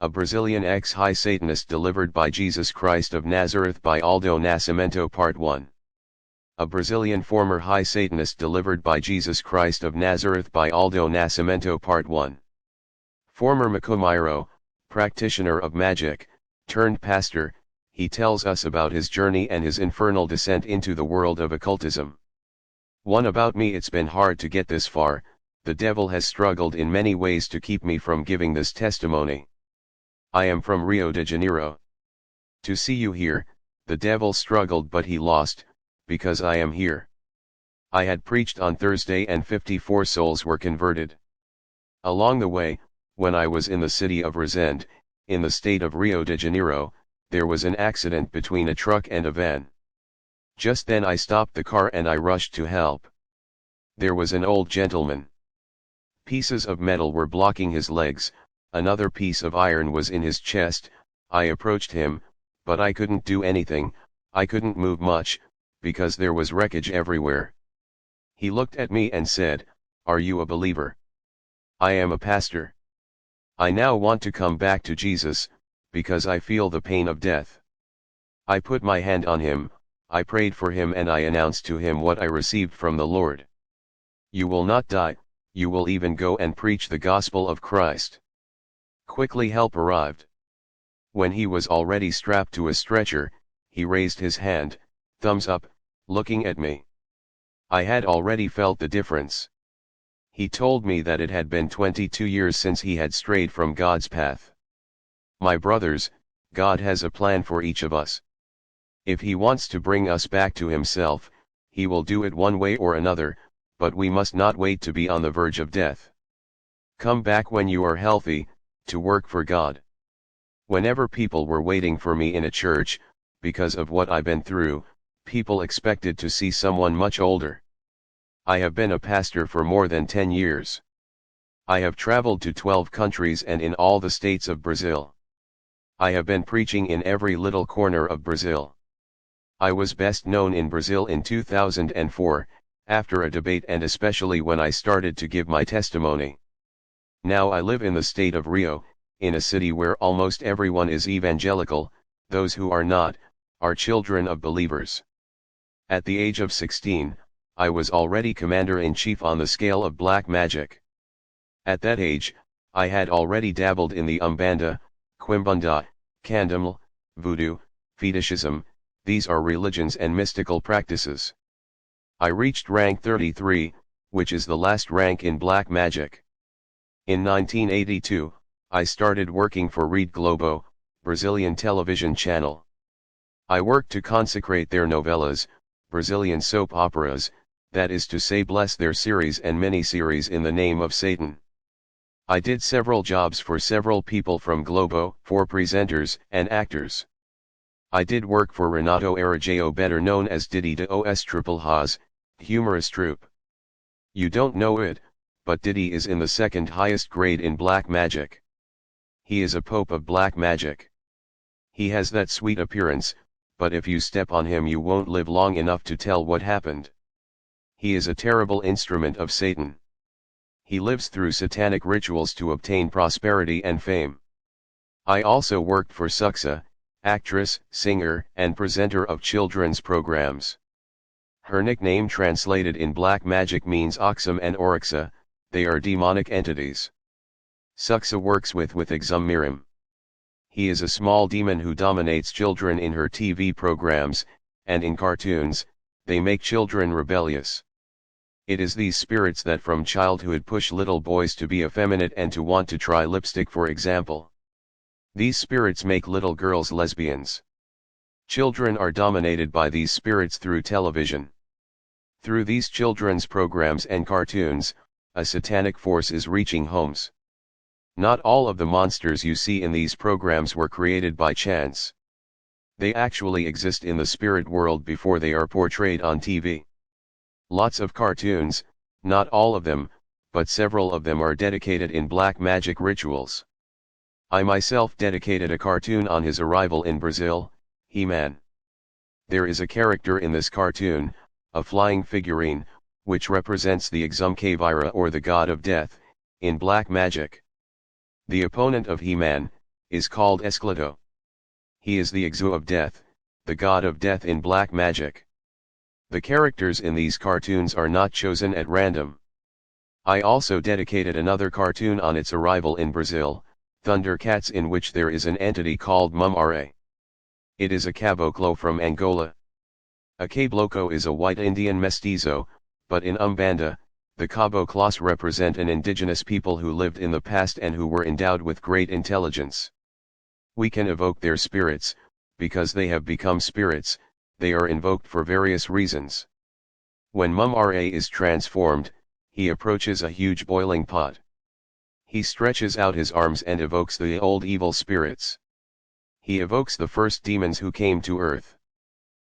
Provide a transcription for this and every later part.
A Brazilian ex-high Satanist delivered by Jesus Christ of Nazareth by Aldo Nascimento Part 1. A Brazilian former high Satanist delivered by Jesus Christ of Nazareth by Aldo Nascimento Part 1. Former Macumbairo, practitioner of magic, turned pastor, he tells us about his journey and his infernal descent into the world of occultism. One about me: it's been hard to get this far, the devil has struggled in many ways to keep me from giving this testimony. I am from Rio de Janeiro. To see you here, the devil struggled but he lost, because I am here. I had preached on Thursday and 54 souls were converted. Along the way, when I was in the city of Resende, in the state of Rio de Janeiro, there was an accident between a truck and a van. Just then I stopped the car and I rushed to help. There was an old gentleman. Pieces of metal were blocking his legs, another piece of iron was in his chest. I approached him, but I couldn't do anything, I couldn't move much, because there was wreckage everywhere. He looked at me and said, "Are you a believer?" "I am a pastor. I now want to come back to Jesus, because I feel the pain of death." I put my hand on him, I prayed for him and I announced to him what I received from the Lord. "You will not die, you will even go and preach the gospel of Christ." Quickly help arrived. When he was already strapped to a stretcher, he raised his hand, thumbs up, looking at me. I had already felt the difference. He told me that it had been 22 years since he had strayed from God's path. My brothers, God has a plan for each of us. If He wants to bring us back to Himself, He will do it one way or another, but we must not wait to be on the verge of death. Come back when you are healthy, to work for God. Whenever people were waiting for me in a church, because of what I've been through, people expected to see someone much older. I have been a pastor for more than 10 years. I have traveled to 12 countries and in all the states of Brazil. I have been preaching in every little corner of Brazil. I was best known in Brazil in 2004, after a debate and especially when I started to give my testimony. Now I live in the state of Rio, in a city where almost everyone is evangelical, those who are not, are children of believers. At the age of 16, I was already commander-in-chief on the scale of black magic. At that age, I had already dabbled in the Umbanda, Quimbunda, Candomblé, Voodoo, fetishism, these are religions and mystical practices. I reached rank 33, which is the last rank in black magic. In 1982, I started working for Rede Globo, Brazilian television channel. I worked to consecrate their novelas, Brazilian soap operas, that is to say bless their series and mini-series in the name of Satan. I did several jobs for several people from Globo, for presenters and actors. I did work for Renato Araujo, better known as Diddy dos Triple Haas, humorous troupe. You don't know it, but Diddy is in the second highest grade in black magic. He is a pope of black magic. He has that sweet appearance, but if you step on him you won't live long enough to tell what happened. He is a terrible instrument of Satan. He lives through satanic rituals to obtain prosperity and fame. I also worked for Suxa, actress, singer, and presenter of children's programs. Her nickname translated in black magic means Oxum and Oryxa, they are demonic entities. Suxa works with Exum Mirim. He is a small demon who dominates children in her TV programs, and in cartoons, they make children rebellious. It is these spirits that from childhood push little boys to be effeminate and to want to try lipstick, for example. These spirits make little girls lesbians. Children are dominated by these spirits through television. Through these children's programs and cartoons, a satanic force is reaching homes. Not all of the monsters you see in these programs were created by chance. They actually exist in the spirit world before they are portrayed on TV. Lots of cartoons, not all of them, but several of them are dedicated in black magic rituals. I myself dedicated a cartoon on his arrival in Brazil, He-Man. There is a character in this cartoon, a flying figurine, which represents the Exum Caveira or the god of death, in black magic. The opponent of He-Man, is called Esclito. He is the Exu of death, the god of death in black magic. The characters in these cartoons are not chosen at random. I also dedicated another cartoon on its arrival in Brazil, Thundercats, in which there is an entity called Mumare. It is a caboclo from Angola. A caboclo is a white Indian mestizo, but in Umbanda, the caboclos represent an indigenous people who lived in the past and who were endowed with great intelligence. We can evoke their spirits, because they have become spirits. They are invoked for various reasons. When Mumare is transformed, he approaches a huge boiling pot. He stretches out his arms and evokes the old evil spirits. He evokes the first demons who came to earth.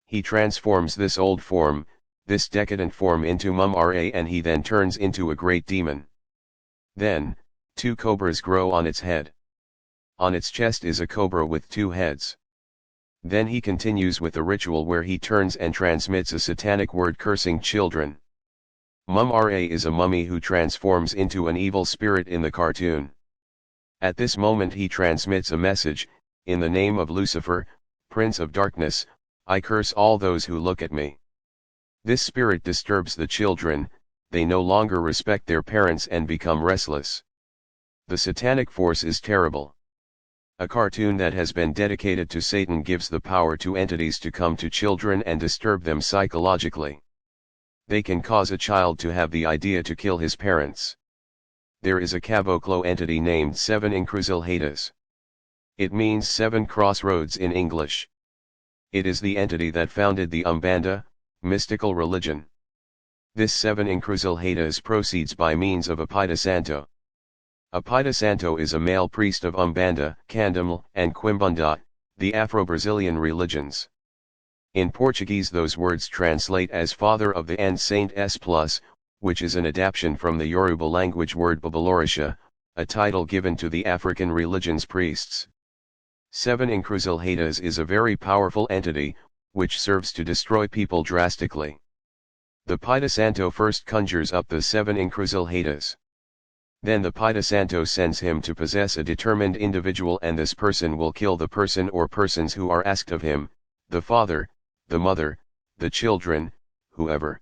He transforms this old form, this decadent form, into Mumare, and he then turns into a great demon. Then, 2 cobras grow on its head. On its chest is a cobra with 2 heads. Then he continues with a ritual where he turns and transmits a satanic word cursing children. Mumare is a mummy who transforms into an evil spirit in the cartoon. At this moment he transmits a message: in the name of Lucifer, Prince of Darkness, I curse all those who look at me. This spirit disturbs the children, they no longer respect their parents and become restless. The satanic force is terrible. A cartoon that has been dedicated to Satan gives the power to entities to come to children and disturb them psychologically. They can cause a child to have the idea to kill his parents. There is a caboclo entity named Seven Encruzilhadas. It means 7 crossroads in English. It is the entity that founded the Umbanda, mystical religion. This 7 Encruzilhadas proceeds by means of a Pai Santo. A Pai Santo is a male priest of Umbanda, Candomblé, and Quimbunda, the Afro-Brazilian religions. In Portuguese those words translate as Father of the and Saint S+, which is an adaptation from the Yoruba language word Babalorisha, a title given to the African religion's priests. 7 Encruzilhadas is a very powerful entity, which serves to destroy people drastically. The Pai Santo first conjures up the 7 Encruzilhadas. Then the Pai Santo sends him to possess a determined individual, and this person will kill the person or persons who are asked of him, the father, the mother, the children, whoever.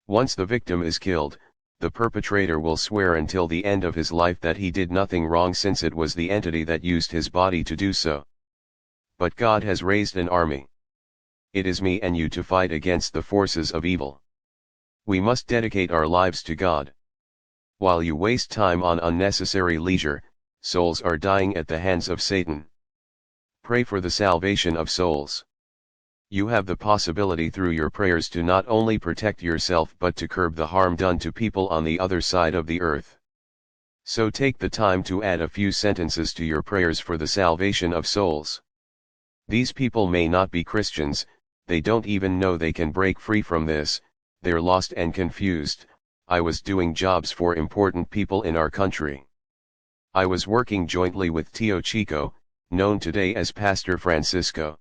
Once the victim is killed, the perpetrator will swear until the end of his life that he did nothing wrong, since it was the entity that used his body to do so. But God has raised an army. It is me and you to fight against the forces of evil. We must dedicate our lives to God. While you waste time on unnecessary leisure, souls are dying at the hands of Satan. Pray for the salvation of souls. You have the possibility through your prayers to not only protect yourself but to curb the harm done to people on the other side of the earth. So take the time to add a few sentences to your prayers for the salvation of souls. These people may not be Christians, they don't even know they can break free from this, they're lost and confused. I was doing jobs for important people in our country. I was working jointly with Tio Chico, known today as Pastor Francisco.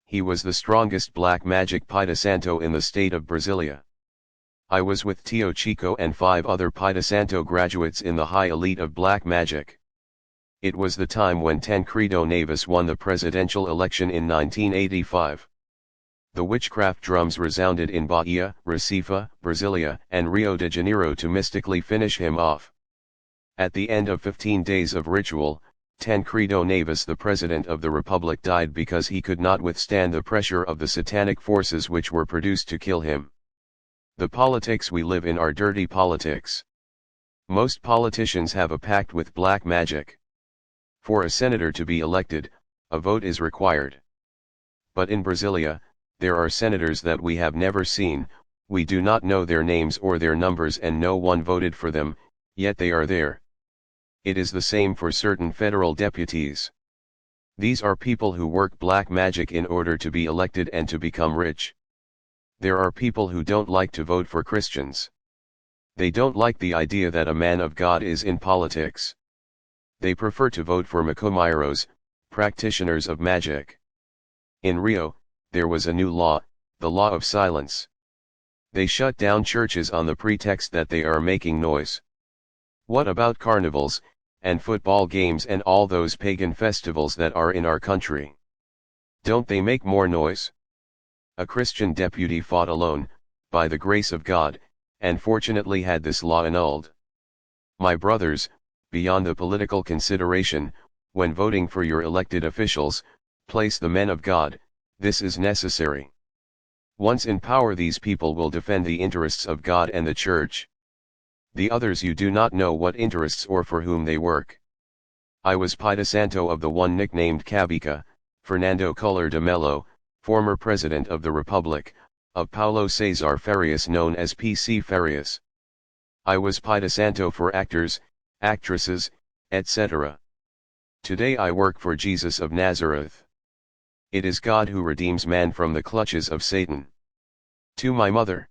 He was the strongest black magic Pai Santo in the state of Brasilia. I was with Tio Chico and 5 other Pai Santo graduates in the high elite of black magic. It was the time when Tancredo Neves won the presidential election in 1985. The witchcraft drums resounded in Bahia, Recife, Brasilia, and Rio de Janeiro to mystically finish him off. At the end of 15 days of ritual, Tancredo Neves, the President of the Republic, died because he could not withstand the pressure of the satanic forces which were produced to kill him. The politics we live in are dirty politics. Most politicians have a pact with black magic. For a senator to be elected, a vote is required. But in Brasilia, there are senators that we have never seen, we do not know their names or their numbers, and no one voted for them, yet they are there. It is the same for certain federal deputies. These are people who work black magic in order to be elected and to become rich. There are people who don't like to vote for Christians. They don't like the idea that a man of God is in politics. They prefer to vote for macumeiros, practitioners of magic. In Rio, there was a new law, the law of silence. They shut down churches on the pretext that they are making noise. What about carnivals, and football games and all those pagan festivals that are in our country. Don't they make more noise? A Christian deputy fought alone, by the grace of God, and fortunately had this law annulled. My brothers, beyond the political consideration, when voting for your elected officials, place the men of God. This is necessary. Once in power, these people will defend the interests of God and the Church. The others, you do not know what interests or for whom they work. I was Paidesanto of the one nicknamed Cabica, Fernando Collor de Mello, former President of the Republic, of Paulo Cesar Farias, known as PC Farias. I was Paidesanto for actors, actresses, etc. Today I work for Jesus of Nazareth. It is God who redeems man from the clutches of Satan. To my mother.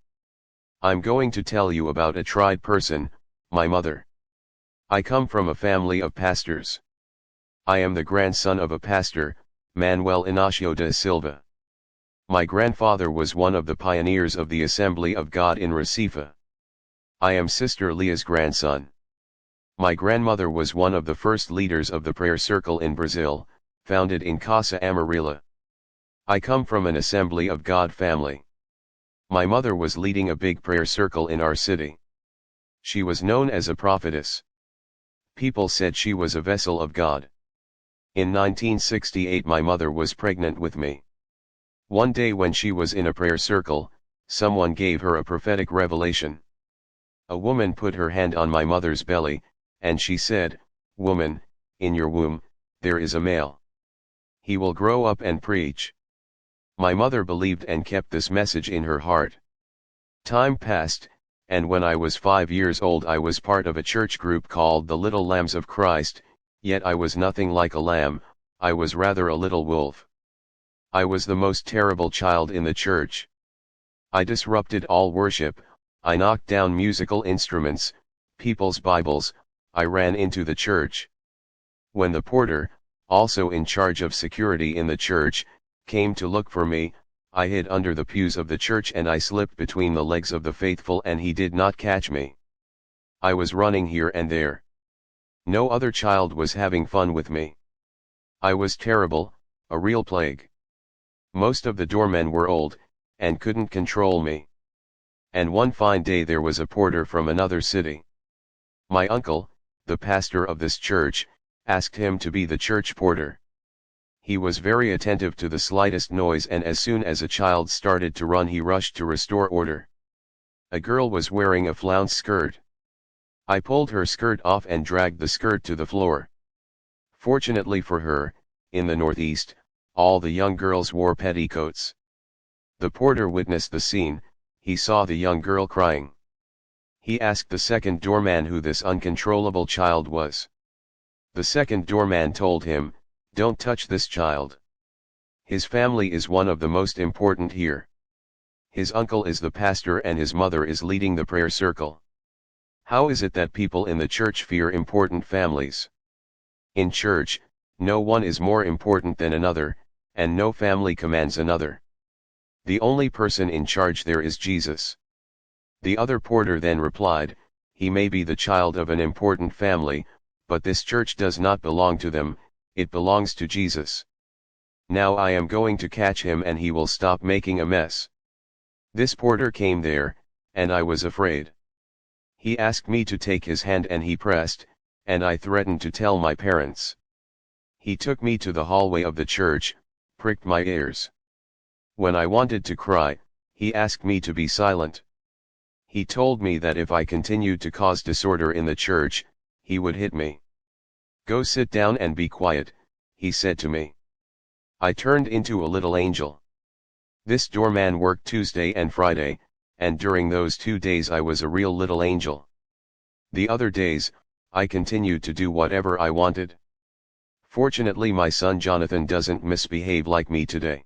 I'm going to tell you about a tried person, my mother. I come from a family of pastors. I am the grandson of a pastor, Manuel Inácio da Silva. My grandfather was one of the pioneers of the Assembly of God in Recife. I am Sister Leah's grandson. My grandmother was one of the first leaders of the prayer circle in Brazil, founded in Casa Amarilla. I come from an Assembly of God family. My mother was leading a big prayer circle in our city. She was known as a prophetess. People said she was a vessel of God. In 1968 my mother was pregnant with me. One day when she was in a prayer circle, someone gave her a prophetic revelation. A woman put her hand on my mother's belly, and she said, "Woman, in your womb, there is a male. He will grow up and preach." My mother believed and kept this message in her heart. Time passed, and when I was 5 years old I was part of a church group called the Little Lambs of Christ, yet I was nothing like a lamb, I was rather a little wolf. I was the most terrible child in the church. I disrupted all worship, I knocked down musical instruments, people's Bibles, I ran into the church. When the porter, also in charge of security in the church, came to look for me, I hid under the pews of the church and I slipped between the legs of the faithful and he did not catch me. I was running here and there. No other child was having fun with me. I was terrible, a real plague. Most of the doormen were old, and couldn't control me. And one fine day there was a porter from another city. My uncle, the pastor of this church, asked him to be the church porter. He was very attentive to the slightest noise, and as soon as a child started to run he rushed to restore order. A girl was wearing a flounce skirt. I pulled her skirt off and dragged the skirt to the floor. Fortunately for her, in the Northeast, all the young girls wore petticoats. The porter witnessed the scene, he saw the young girl crying. He asked the second doorman who this uncontrollable child was. The second doorman told him, "Don't touch this child. His family is one of the most important here. His uncle is the pastor and his mother is leading the prayer circle." How is it that people in the church fear important families? In church, no one is more important than another, and no family commands another. The only person in charge there is Jesus. The other porter then replied, "He may be the child of an important family, but this church does not belong to them, it belongs to Jesus. Now I am going to catch him and he will stop making a mess." This porter came there, and I was afraid. He asked me to take his hand and he pressed, and I threatened to tell my parents. He took me to the hallway of the church, pricked my ears. When I wanted to cry, he asked me to be silent. He told me that if I continued to cause disorder in the church, he would hit me. "Go sit down and be quiet," he said to me. I turned into a little angel. This doorman worked Tuesday and Friday, and during those 2 days I was a real little angel. The other days, I continued to do whatever I wanted. Fortunately my son Jonathan doesn't misbehave like me today.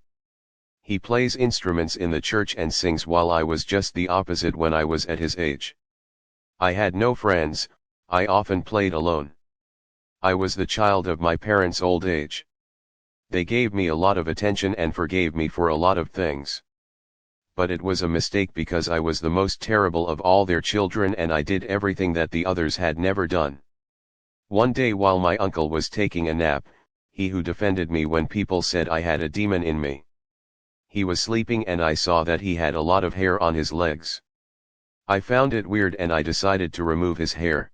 He plays instruments in the church and sings, while I was just the opposite when I was at his age. I had no friends, I often played alone. I was the child of my parents' old age. They gave me a lot of attention and forgave me for a lot of things. But it was a mistake because I was the most terrible of all their children and I did everything that the others had never done. One day while my uncle was taking a nap, he who defended me when people said I had a demon in me. He was sleeping and I saw that he had a lot of hair on his legs. I found it weird and I decided to remove his hair.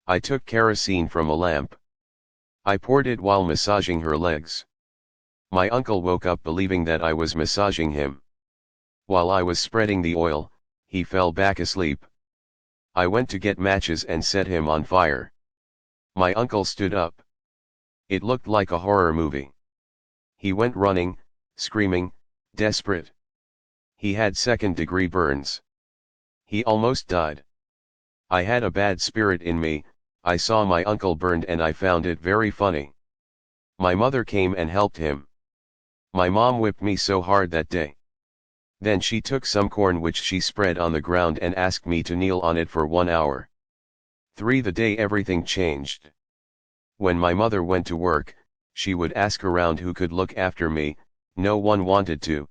I took kerosene from a lamp. I poured it while massaging her legs. My uncle woke up believing that I was massaging him. While I was spreading the oil, he fell back asleep. I went to get matches and set him on fire. My uncle stood up. It looked like a horror movie. He went running, screaming, desperate. He had second-degree burns. He almost died. I had a bad spirit in me. I saw my uncle burned and I found it very funny. My mother came and helped him. My mom whipped me so hard that day. Then she took some corn which she spread on the ground and asked me to kneel on it for 1 hour. The day everything changed. When my mother went to work, she would ask around who could look after me. No one wanted to.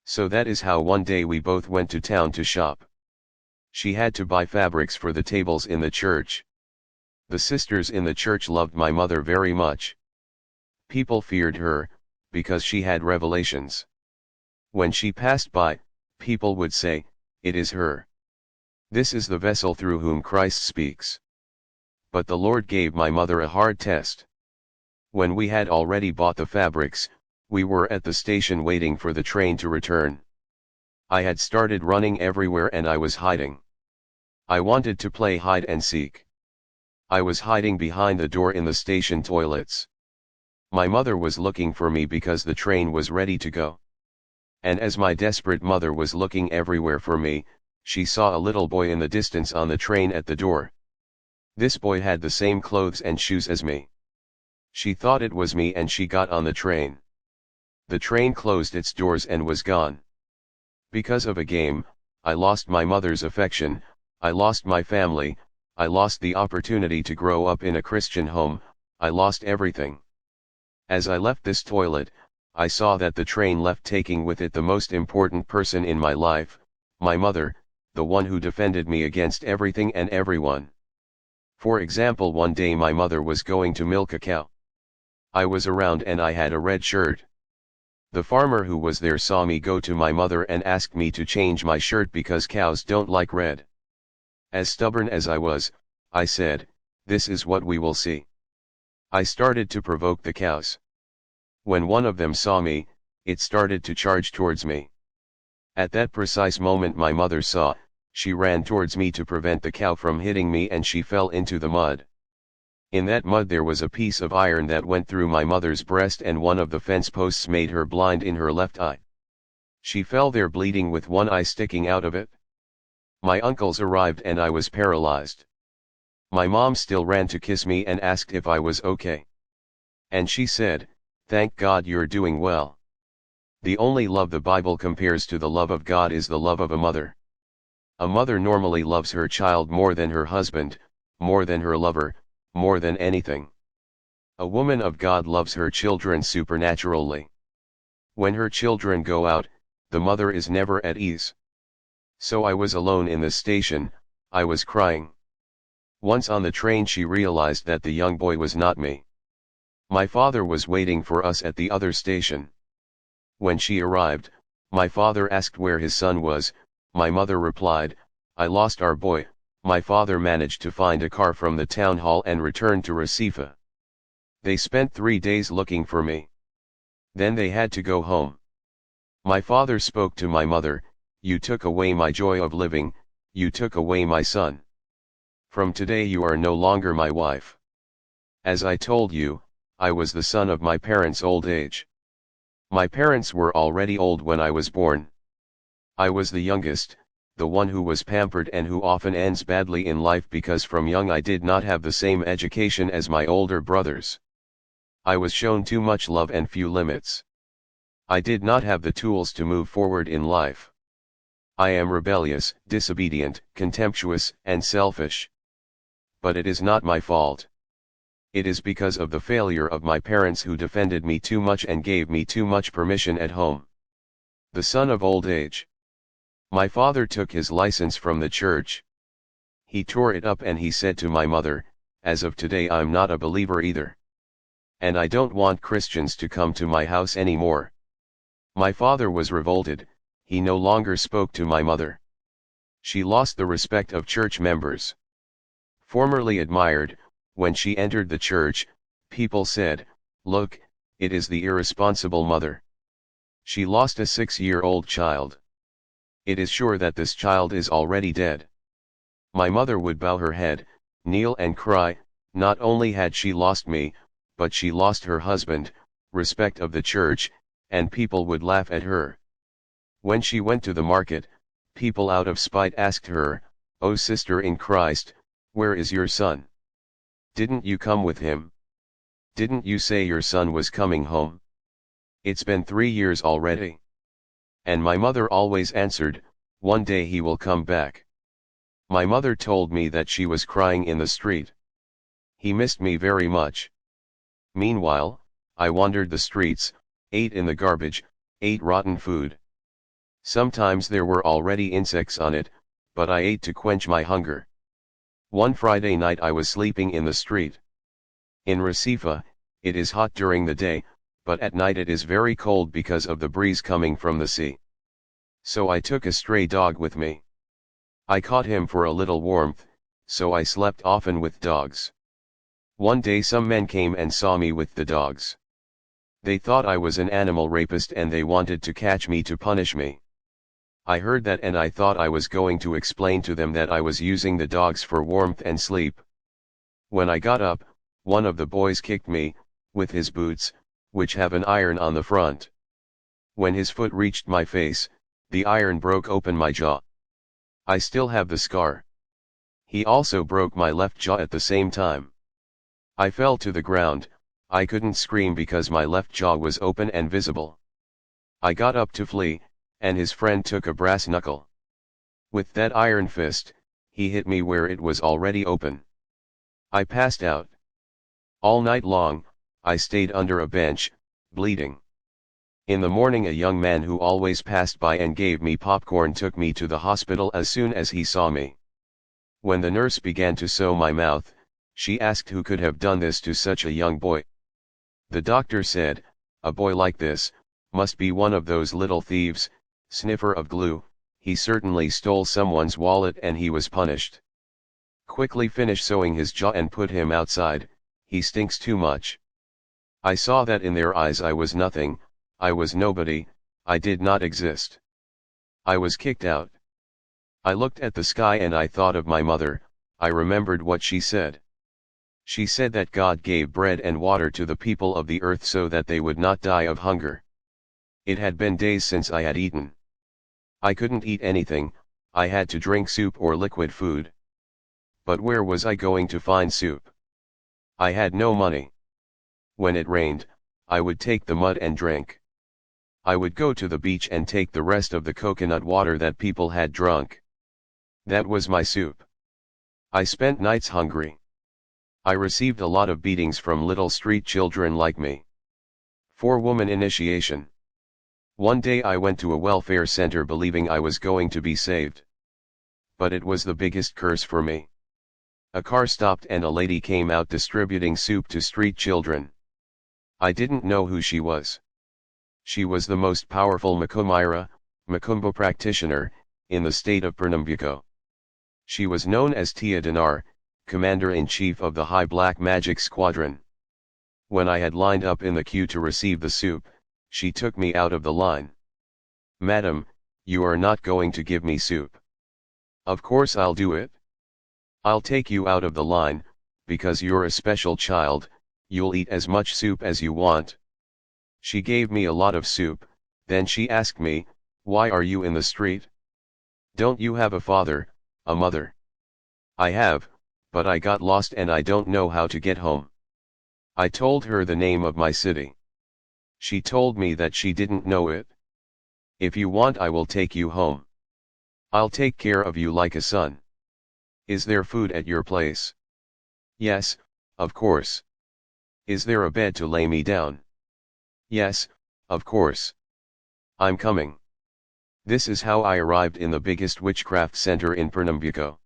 So that is how one day we both went to town to shop. She had to buy fabrics for the tables in the church. The sisters in the church loved my mother very much. People feared her, because she had revelations. When she passed by, people would say, "It is her. This is the vessel through whom Christ speaks." But the Lord gave my mother a hard test. When we had already bought the fabrics, we were at the station waiting for the train to return. I had started running everywhere and I was hiding. I wanted to play hide and seek. I was hiding behind the door in the station toilets. My mother was looking for me because the train was ready to go. And as my desperate mother was looking everywhere for me, she saw a little boy in the distance on the train at the door. This boy had the same clothes and shoes as me. She thought it was me and she got on the train. The train closed its doors and was gone. Because of a game, I lost my mother's affection, I lost my family, I lost the opportunity to grow up in a Christian home, I lost everything. As I left this toilet, I saw that the train left taking with it the most important person in my life, my mother, the one who defended me against everything and everyone. For example, one day my mother was going to milk a cow. I was around and I had a red shirt. The farmer who was there saw me go to my mother and asked me to change my shirt because cows don't like red. As stubborn as I was, I said, "This is what we will see." I started to provoke the cows. When one of them saw me, it started to charge towards me. At that precise moment my mother saw, she ran towards me to prevent the cow from hitting me and she fell into the mud. In that mud there was a piece of iron that went through my mother's breast and one of the fence posts made her blind in her left eye. She fell there bleeding with one eye sticking out of it. My uncles arrived and I was paralyzed. My mom still ran to kiss me and asked if I was okay. And she said, "Thank God you're doing well." The only love the Bible compares to the love of God is the love of a mother. A mother normally loves her child more than her husband, more than her lover, more than anything. A woman of God loves her children supernaturally. When her children go out, the mother is never at ease. So I was alone in the station, I was crying. Once on the train she realized that the young boy was not me. My father was waiting for us at the other station. When she arrived, my father asked where his son was. My mother replied, "I lost our boy." My father managed to find a car from the town hall and returned to Recife. They spent 3 days looking for me. Then they had to go home. My father spoke to my mother, "You took away my joy of living, you took away my son. From today you are no longer my wife." As I told you, I was the son of my parents' old age. My parents were already old when I was born. I was the youngest, the one who was pampered and who often ends badly in life because from young I did not have the same education as my older brothers. I was shown too much love and few limits. I did not have the tools to move forward in life. I am rebellious, disobedient, contemptuous, and selfish. But it is not my fault. It is because of the failure of my parents who defended me too much and gave me too much permission at home. The son of old age. My father took his license from the church. He tore it up and he said to my mother, as of today I'm not a believer either. And I don't want Christians to come to my house anymore. My father was revolted, he no longer spoke to my mother. She lost the respect of church members. Formerly admired, when she entered the church, people said, "Look, it is the irresponsible mother." She lost a 6-year-old child. It is sure that this child is already dead. My mother would bow her head, kneel and cry. Not only had she lost me, but she lost her husband, respect of the church, and people would laugh at her. When she went to the market, people out of spite asked her, "Oh sister in Christ, where is your son? Didn't you come with him? Didn't you say your son was coming home? It's been 3 years already." And my mother always answered, "One day he will come back." My mother told me that she was crying in the street. He missed me very much. Meanwhile, I wandered the streets, ate in the garbage, ate rotten food. Sometimes there were already insects on it, but I ate to quench my hunger. One Friday night I was sleeping in the street. In Recife, it is hot during the day, but at night it is very cold because of the breeze coming from the sea. So I took a stray dog with me. I caught him for a little warmth, so I slept often with dogs. One day some men came and saw me with the dogs. They thought I was an animal rapist and they wanted to catch me to punish me. I heard that and I thought I was going to explain to them that I was using the dogs for warmth and sleep. When I got up, one of the boys kicked me, with his boots, which have an iron on the front. When his foot reached my face, the iron broke open my jaw. I still have the scar. He also broke my left jaw at the same time. I fell to the ground. I couldn't scream because my left jaw was open and visible. I got up to flee, and his friend took a brass knuckle. With that iron fist, he hit me where it was already open. I passed out. All night long, I stayed under a bench, bleeding. In the morning a young man who always passed by and gave me popcorn took me to the hospital as soon as he saw me. When the nurse began to sew my mouth, she asked who could have done this to such a young boy. The doctor said, "A boy like this, must be one of those little thieves, sniffer of glue, he certainly stole someone's wallet and he was punished. Quickly finish sewing his jaw and put him outside, he stinks too much." I saw that in their eyes I was nothing, I was nobody, I did not exist. I was kicked out. I looked at the sky and I thought of my mother. I remembered what she said. She said that God gave bread and water to the people of the earth so that they would not die of hunger. It had been days since I had eaten. I couldn't eat anything, I had to drink soup or liquid food. But where was I going to find soup? I had no money. When it rained, I would take the mud and drink. I would go to the beach and take the rest of the coconut water that people had drunk. That was my soup. I spent nights hungry. I received a lot of beatings from little street children like me. 4-woman initiation. One day I went to a welfare center believing I was going to be saved. But it was the biggest curse for me. A car stopped and a lady came out distributing soup to street children. I didn't know who she was. She was the most powerful Macumba practitioner, in the state of Pernambuco. She was known as Tia Dinar, Commander-in-Chief of the High Black Magic Squadron. When I had lined up in the queue to receive the soup, she took me out of the line. "Madam, you are not going to give me soup." "Of course I'll do it. I'll take you out of the line, because you're a special child, you'll eat as much soup as you want." She gave me a lot of soup, then she asked me, "Why are you in the street? Don't you have a father, a mother?" "I have, but I got lost and I don't know how to get home." I told her the name of my city. She told me that she didn't know it. "If you want I will take you home. I'll take care of you like a son. Is there food at your place?" "Yes, of course." "Is there a bed to lay me down?" "Yes, of course." "I'm coming." This is how I arrived in the biggest witchcraft center in Pernambuco.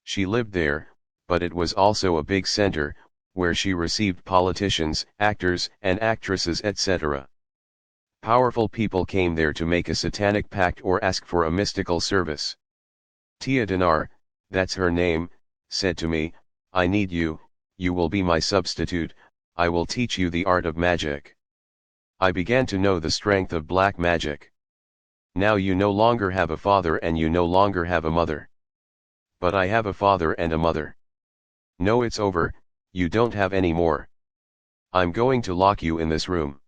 She lived there, but it was also a big center, where she received politicians, actors, and actresses etc. Powerful people came there to make a satanic pact or ask for a mystical service. Tia Dinar, that's her name, said to me, "I need you, you will be my substitute, I will teach you the art of magic." I began to know the strength of black magic. Now you no longer have a father and you no longer have a mother. But I have a father and a mother. No, it's over, you don't have any more. I'm going to lock you in this room.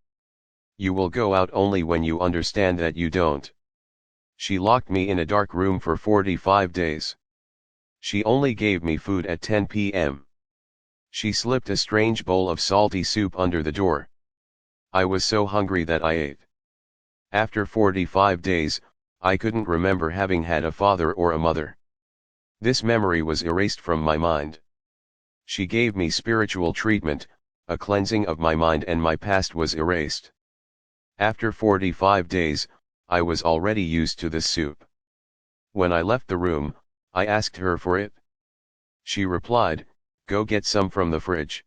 You will go out only when you understand that you don't. She locked me in a dark room for 45 days. She only gave me food at 10 p.m. She slipped a strange bowl of salty soup under the door. I was so hungry that I ate. After 45 days, I couldn't remember having had a father or a mother. This memory was erased from my mind. She gave me spiritual treatment, a cleansing of my mind, and my past was erased. After 45 days, I was already used to this soup. When I left the room, I asked her for it. She replied, "Go get some from the fridge."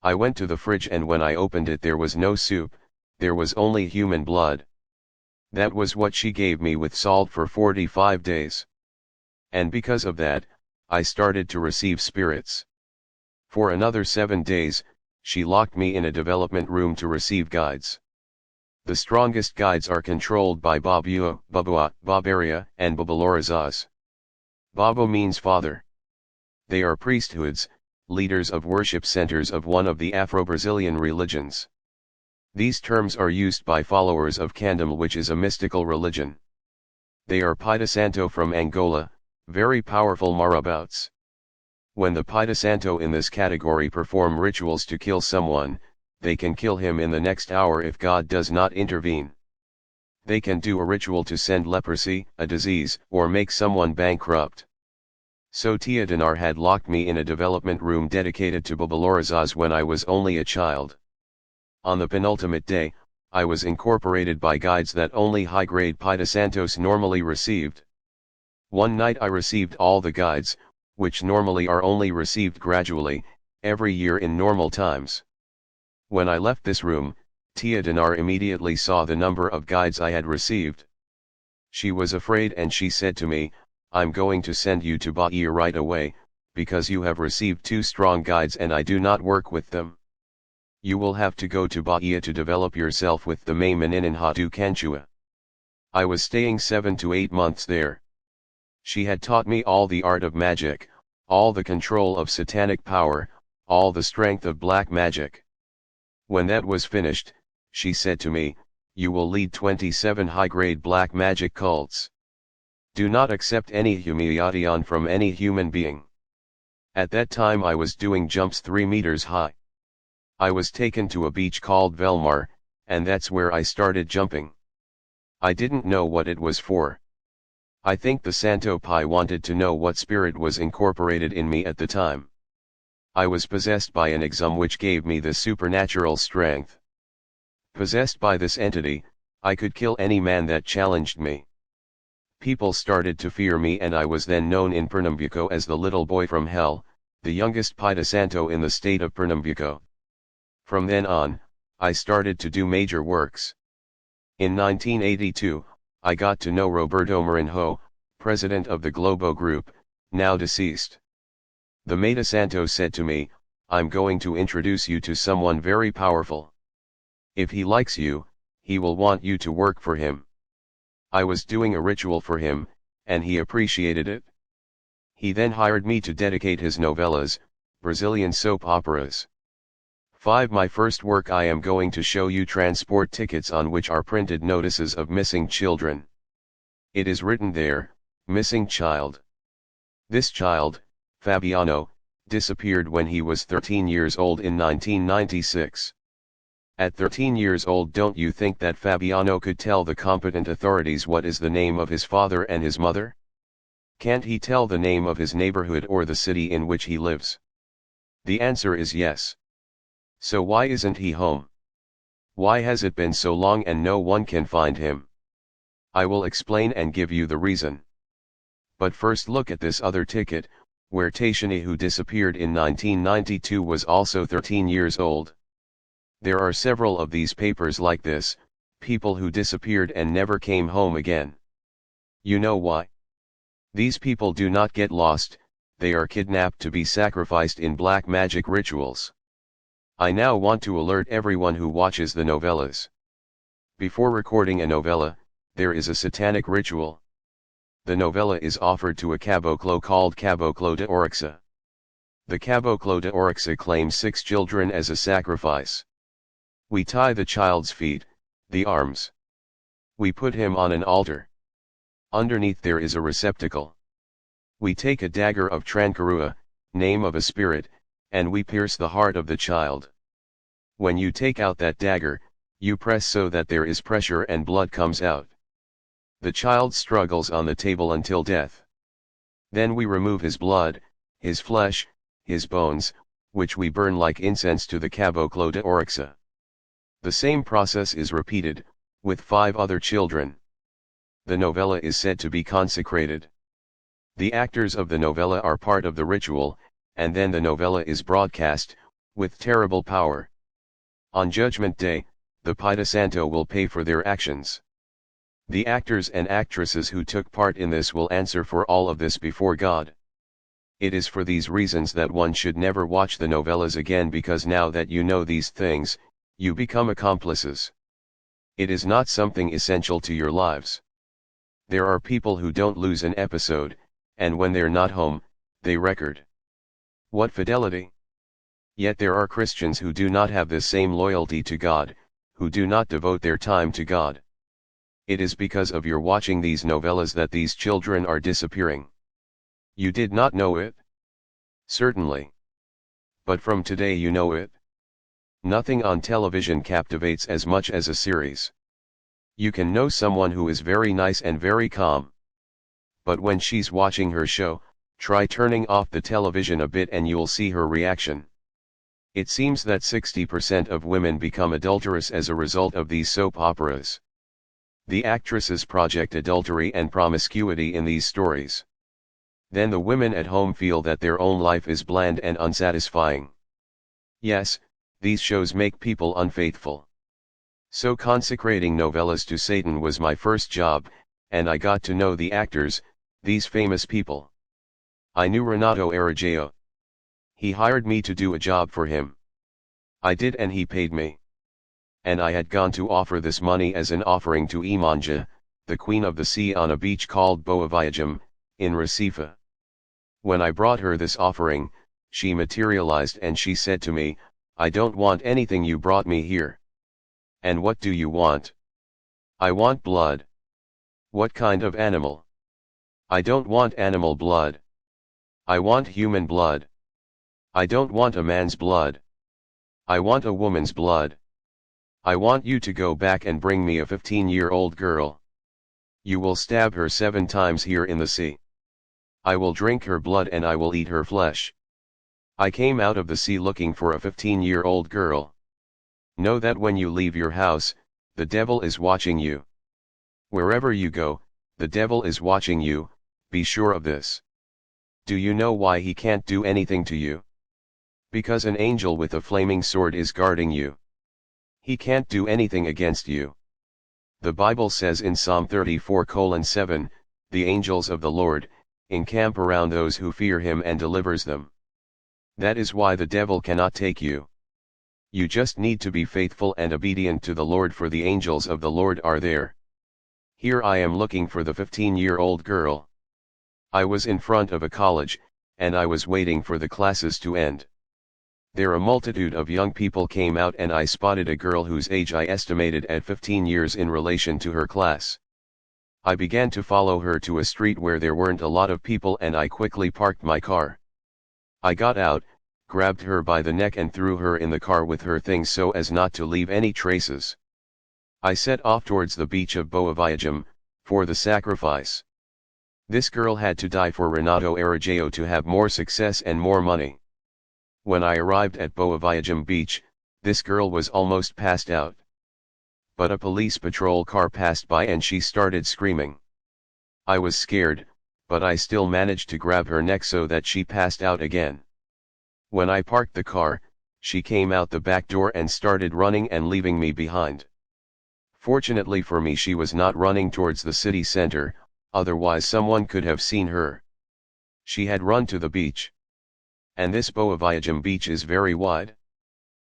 I went to the fridge and when I opened it there was no soup, there was only human blood. That was what she gave me with salt for 45 days. And because of that, I started to receive spirits. For another 7 days, she locked me in a development room to receive guides. The strongest guides are controlled by Babua, Babua, Babaria, and Babalorazas. Babo means father. They are priesthoods, leaders of worship centers of one of the Afro-Brazilian religions. These terms are used by followers of Candomblé, which is a mystical religion. They are Pai Santo from Angola, very powerful marabouts. When the Pai Santo in this category perform rituals to kill someone, they can kill him in the next hour if God does not intervene. They can do a ritual to send leprosy, a disease, or make someone bankrupt. So Tia Dinar had locked me in a development room dedicated to Babalorazas when I was only a child. On the penultimate day, I was incorporated by guides that only high-grade Pai Santos normally received. One night I received all the guides, which normally are only received gradually, every year in normal times. When I left this room, Tia Dinar immediately saw the number of guides I had received. She was afraid and she said to me, "I'm going to send you to Bahia right away, because you have received 2 strong guides and I do not work with them. You will have to go to Bahia to develop yourself with the Maimoninan Hatu Kanchua." I was staying 7 to 8 months there. She had taught me all the art of magic, all the control of satanic power, all the strength of black magic. When that was finished, she said to me, "You will lead 27 high-grade black magic cults. Do not accept any humiliation from any human being." At that time I was doing jumps 3 meters high. I was taken to a beach called Velmar, and that's where I started jumping. I didn't know what it was for. I think the Santo Pai wanted to know what spirit was incorporated in me at the time. I was possessed by an exum which gave me the supernatural strength. Possessed by this entity, I could kill any man that challenged me. People started to fear me and I was then known in Pernambuco as the little boy from hell, the youngest Pai Santo in the state of Pernambuco. From then on, I started to do major works. In 1982, I got to know Roberto Marinho, president of the Globo Group, now deceased. The Maita Santo said to me, "I'm going to introduce you to someone very powerful. If he likes you, he will want you to work for him." I was doing a ritual for him, and he appreciated it. He then hired me to dedicate his novellas, Brazilian soap operas. 5. My first work, I am going to show you transport tickets on which are printed notices of missing children. It is written there, "Missing child." This child, Fabiano, disappeared when he was 13 years old in 1996. At 13 years old, don't you think that Fabiano could tell the competent authorities what is the name of his father and his mother? Can't he tell the name of his neighborhood or the city in which he lives? The answer is yes. So why isn't he home? Why has it been so long and no one can find him? I will explain and give you the reason. But first look at this other ticket, where Tatiana, who disappeared in 1992, was also 13 years old. There are several of these papers like this, people who disappeared and never came home again. You know why? These people do not get lost, they are kidnapped to be sacrificed in black magic rituals. I now want to alert everyone who watches the novellas. Before recording a novella, there is a satanic ritual. The novella is offered to a caboclo called Caboclo de Orixa. The Caboclo de Orixa claims 6 children as a sacrifice. We tie the child's feet, the arms. We put him on an altar. Underneath there is a receptacle. We take a dagger of Trancarua, name of a spirit, and we pierce the heart of the child. When you take out that dagger, you press so that there is pressure and blood comes out. The child struggles on the table until death. Then we remove his blood, his flesh, his bones, which we burn like incense to the Caboclo de Orixa. The same process is repeated, with 5 other children. The novella is said to be consecrated. The actors of the novella are part of the ritual, and then the novella is broadcast, with terrible power. On Judgment Day, the Pieta Santo will pay for their actions. The actors and actresses who took part in this will answer for all of this before God. It is for these reasons that one should never watch the novellas again, because now that you know these things, you become accomplices. It is not something essential to your lives. There are people who don't lose an episode, and when they're not home, they record. What fidelity! Yet there are Christians who do not have this same loyalty to God, who do not devote their time to God. It is because of your watching these novellas that these children are disappearing. You did not know it? Certainly. But from today you know it. Nothing on television captivates as much as a series. You can know someone who is very nice and very calm. But when she's watching her show, try turning off the television a bit and you'll see her reaction. It seems that 60% of women become adulterous as a result of these soap operas. The actresses project adultery and promiscuity in these stories. Then the women at home feel that their own life is bland and unsatisfying. Yes, these shows make people unfaithful. So consecrating novellas to Satan was my first job, and I got to know the actors, these famous people. I knew Renato Araujo. He hired me to do a job for him. I did, and he paid me. And I had gone to offer this money as an offering to Imanja, the queen of the sea, on a beach called Boa Viagem, in Recife. When I brought her this offering, she materialized and she said to me, "I don't want anything, you brought me here. And what do you want?" "I want blood." "What kind of animal?" "I don't want animal blood. I want human blood." "I don't want a man's blood. I want a woman's blood." "I want you to go back and bring me a 15-year-old girl. You will stab her 7 times here in the sea. I will drink her blood and I will eat her flesh." I came out of the sea looking for a 15-year-old girl. Know that when you leave your house, the devil is watching you. Wherever you go, the devil is watching you, be sure of this. Do you know why he can't do anything to you? Because an angel with a flaming sword is guarding you. He can't do anything against you. The Bible says in Psalm 34:7, "The angels of the Lord encamp around those who fear him and delivers them." That is why the devil cannot take you. You just need to be faithful and obedient to the Lord, for the angels of the Lord are there. Here I am looking for the 15-year-old girl. I was in front of a college, and I was waiting for the classes to end. There a multitude of young people came out and I spotted a girl whose age I estimated at 15 years in relation to her class. I began to follow her to a street where there weren't a lot of people and I quickly parked my car. I got out, grabbed her by the neck and threw her in the car with her things so as not to leave any traces. I set off towards the beach of Boa Viagem, for the sacrifice. This girl had to die for Renato Araujo to have more success and more money. When I arrived at Boa Viagem beach, this girl was almost passed out. But a police patrol car passed by and she started screaming. I was scared, but I still managed to grab her neck so that she passed out again. When I parked the car, she came out the back door and started running and leaving me behind. Fortunately for me, she was not running towards the city center, otherwise someone could have seen her. She had run to the beach. And this Boavayajam beach is very wide.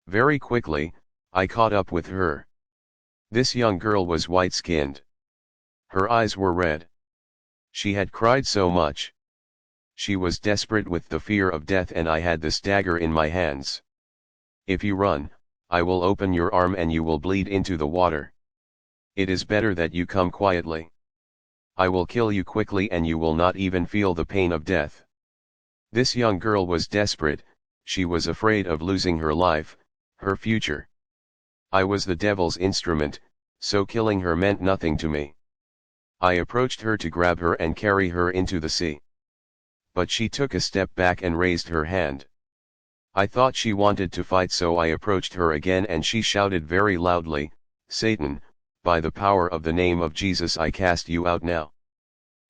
Very quickly, I caught up with her. This young girl was white-skinned. Her eyes were red. She had cried so much. She was desperate with the fear of death, and I had this dagger in my hands. If you run, I will open your arm and you will bleed into the water. It is better that you come quietly. I will kill you quickly and you will not even feel the pain of death. This young girl was desperate. She was afraid of losing her life, her future. I was the devil's instrument, so killing her meant nothing to me. I approached her to grab her and carry her into the sea. But she took a step back and raised her hand. I thought she wanted to fight, so I approached her again and she shouted very loudly, "Satan, by the power of the name of Jesus I cast you out now."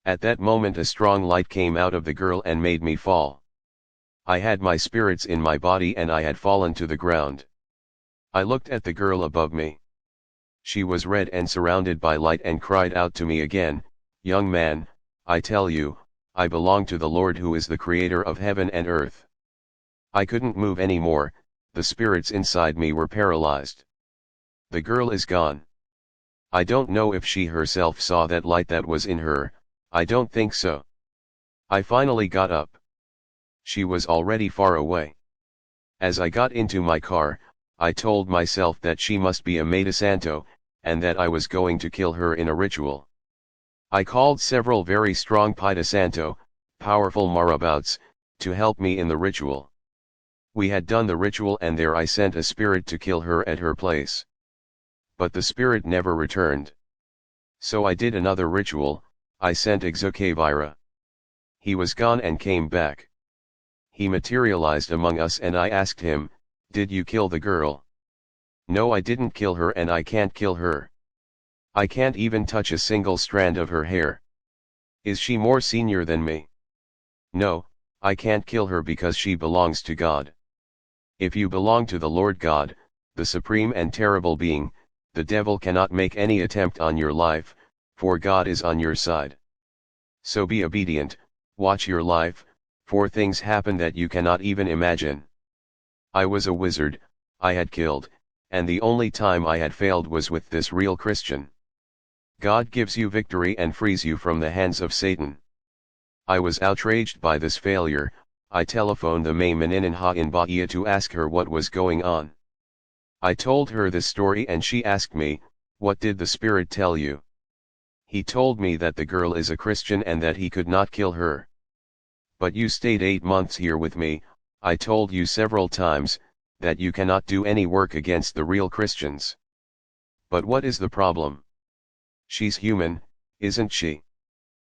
At that moment a strong light came out of the girl and made me fall. I had my spirits in my body and I had fallen to the ground. I looked at the girl above me. She was red and surrounded by light and cried out to me again, "Young man, I tell you, I belong to the Lord who is the creator of heaven and earth." I couldn't move anymore, the spirits inside me were paralyzed. The girl is gone. I don't know if she herself saw that light that was in her, I don't think so. I finally got up. She was already far away. As I got into my car, I told myself that she must be a Maida Santo, and that I was going to kill her in a ritual. I called several very strong Paida Santo, powerful marabouts, to help me in the ritual. We had done the ritual and there I sent a spirit to kill her at her place. But the spirit never returned. So I did another ritual, I sent Exokavira. He was gone and came back. He materialized among us and I asked him, "Did you kill the girl?" "No, I didn't kill her and I can't kill her. I can't even touch a single strand of her hair. Is she more senior than me?" "No, I can't kill her because she belongs to God." If you belong to the Lord God, the supreme and terrible being, the devil cannot make any attempt on your life, for God is on your side. So be obedient, watch your life, for things happen that you cannot even imagine. I was a wizard, I had killed, and the only time I had failed was with this real Christian. God gives you victory and frees you from the hands of Satan. I was outraged by this failure. I telephoned the Maymaninanha in Bahia to ask her what was going on. I told her this story and she asked me, "What did the spirit tell you?" "He told me that the girl is a Christian and that he could not kill her." "But you stayed 8 months here with me, I told you several times, that you cannot do any work against the real Christians." "But what is the problem?" "She's human, isn't she?"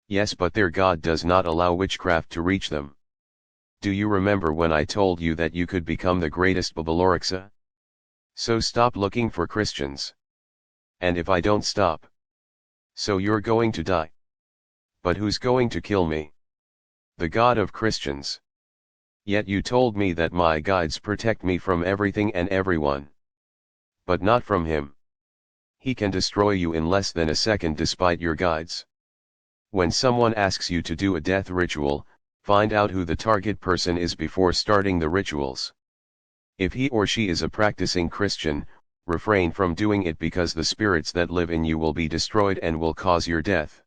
"Yes, but their God does not allow witchcraft to reach them. Do you remember when I told you that you could become the greatest Babaloriksa? So stop looking for Christians. And if I don't stop? So you're going to die. But who's going to kill me? The God of Christians. Yet you told me that my guides protect me from everything and everyone. But not from him. He can destroy you in less than a second despite your guides. When someone asks you to do a death ritual, find out who the target person is before starting the rituals. If he or she is a practicing Christian, refrain from doing it because the spirits that live in you will be destroyed and will cause your death.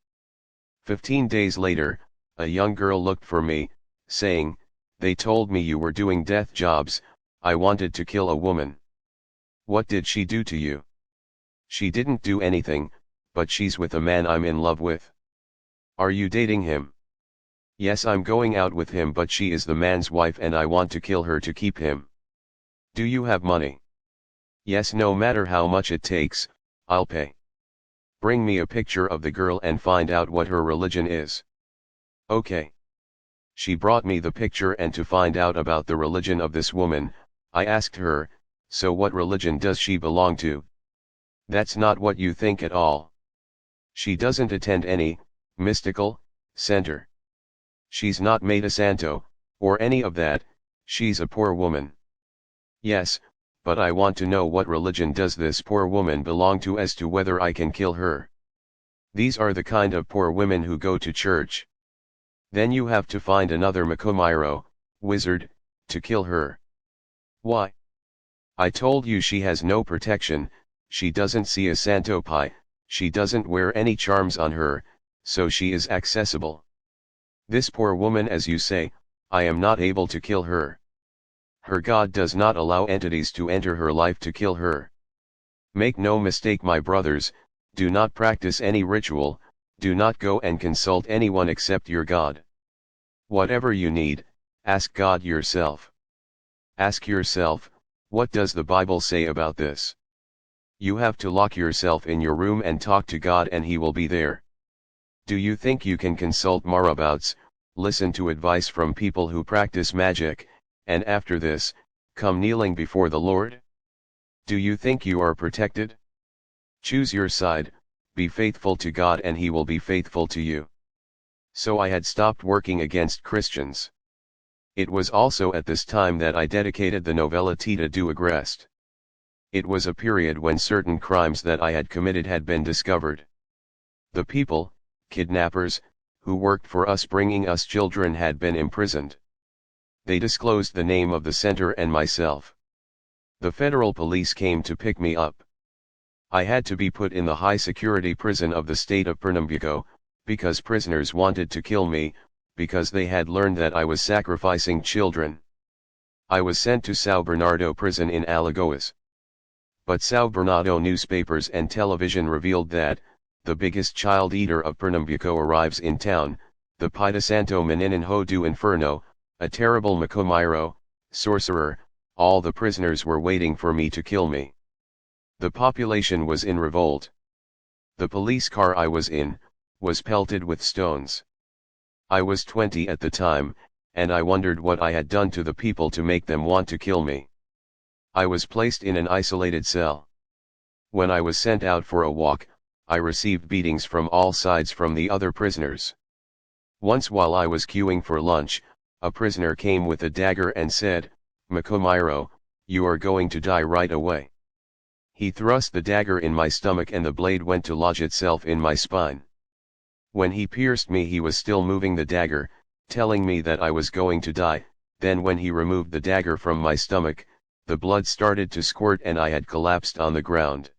15 days later, a young girl looked for me, saying, "They told me you were doing death jobs, I wanted to kill a woman." "What did she do to you?" "She didn't do anything, but she's with a man I'm in love with." "Are you dating him?" "Yes, I'm going out with him, but she is the man's wife and I want to kill her to keep him." "Do you have money?" "Yes, no matter how much it takes, I'll pay." "Bring me a picture of the girl and find out what her religion is." "Okay." She brought me the picture, and to find out about the religion of this woman, I asked her, "So what religion does she belong to?" "That's not what you think at all. She doesn't attend any mystical center. She's not made a santo, or any of that, she's a poor woman. Yes, but I want to know what religion does this poor woman belong to as to whether I can kill her. These are the kind of poor women who go to church. Then you have to find another Makomairo, wizard, to kill her. Why? I told you she has no protection, she doesn't see a santo pie, she doesn't wear any charms on her, so she is accessible. This poor woman, as you say, I am not able to kill her. Her God does not allow entities to enter her life to kill her. Make no mistake, my brothers, do not practice any ritual, do not go and consult anyone except your God. Whatever you need, ask God yourself. Ask yourself, what does the Bible say about this? You have to lock yourself in your room and talk to God, and He will be there. Do you think you can consult marabouts, listen to advice from people who practice magic, and after this, come kneeling before the Lord? Do you think you are protected? Choose your side, be faithful to God, and He will be faithful to you. So I had stopped working against Christians. It was also at this time that I dedicated the novella Tita do Agreste. It was a period when certain crimes that I had committed had been discovered. The people, kidnappers, who worked for us bringing us children had been imprisoned. They disclosed the name of the center and myself. The federal police came to pick me up. I had to be put in the high-security prison of the state of Pernambuco, because prisoners wanted to kill me, because they had learned that I was sacrificing children. I was sent to São Bernardo prison in Alagoas. But São Bernardo newspapers and television revealed that, the biggest child eater of Pernambuco arrives in town, the Pai de Santo Menino do Inferno, a terrible Makomairo, sorcerer. All the prisoners were waiting for me to kill me. The population was in revolt. The police car I was in, was pelted with stones. I was 20 at the time, and I wondered what I had done to the people to make them want to kill me. I was placed in an isolated cell. When I was sent out for a walk, I received beatings from all sides from the other prisoners. Once while I was queuing for lunch, a prisoner came with a dagger and said, "Makomairo, you are going to die right away." He thrust the dagger in my stomach and the blade went to lodge itself in my spine. When he pierced me, he was still moving the dagger, telling me that I was going to die. Then when he removed the dagger from my stomach, the blood started to squirt and I had collapsed on the ground.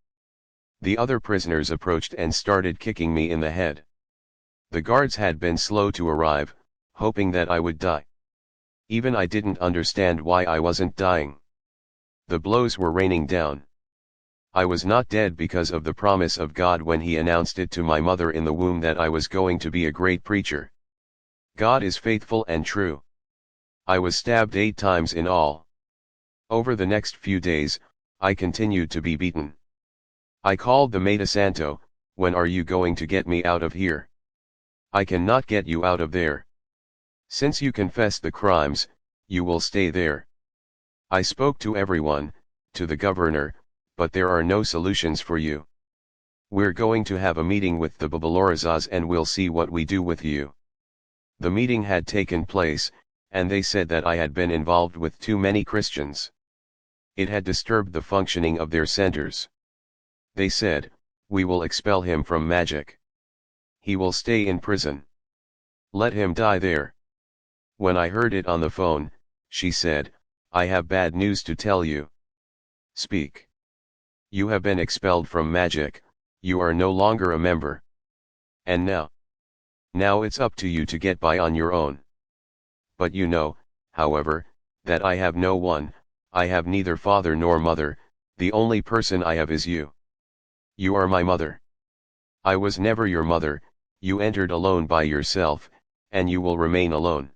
The other prisoners approached and started kicking me in the head. The guards had been slow to arrive, hoping that I would die. Even I didn't understand why I wasn't dying. The blows were raining down. I was not dead because of the promise of God when He announced it to my mother in the womb that I was going to be a great preacher. God is faithful and true. I was stabbed 8 times in all. Over the next few days, I continued to be beaten. I called the Maida Santo, "When are you going to get me out of here? I cannot get you out of there. Since you confess the crimes, you will stay there." I spoke to everyone, to the governor, but there are no solutions for you. We're going to have a meeting with the Babalorazas and we'll see what we do with you. The meeting had taken place, and they said that I had been involved with too many Christians. It had disturbed the functioning of their centers. They said, "We will expel him from magic. He will stay in prison. Let him die there." When I heard it on the phone, she said, "I have bad news to tell you. Speak. You have been expelled from magic, you are no longer a member. And now it's up to you to get by on your own. But you know, however, that I have no one, I have neither father nor mother, the only person I have is you. You are my mother. I was never your mother, you entered alone by yourself, and you will remain alone.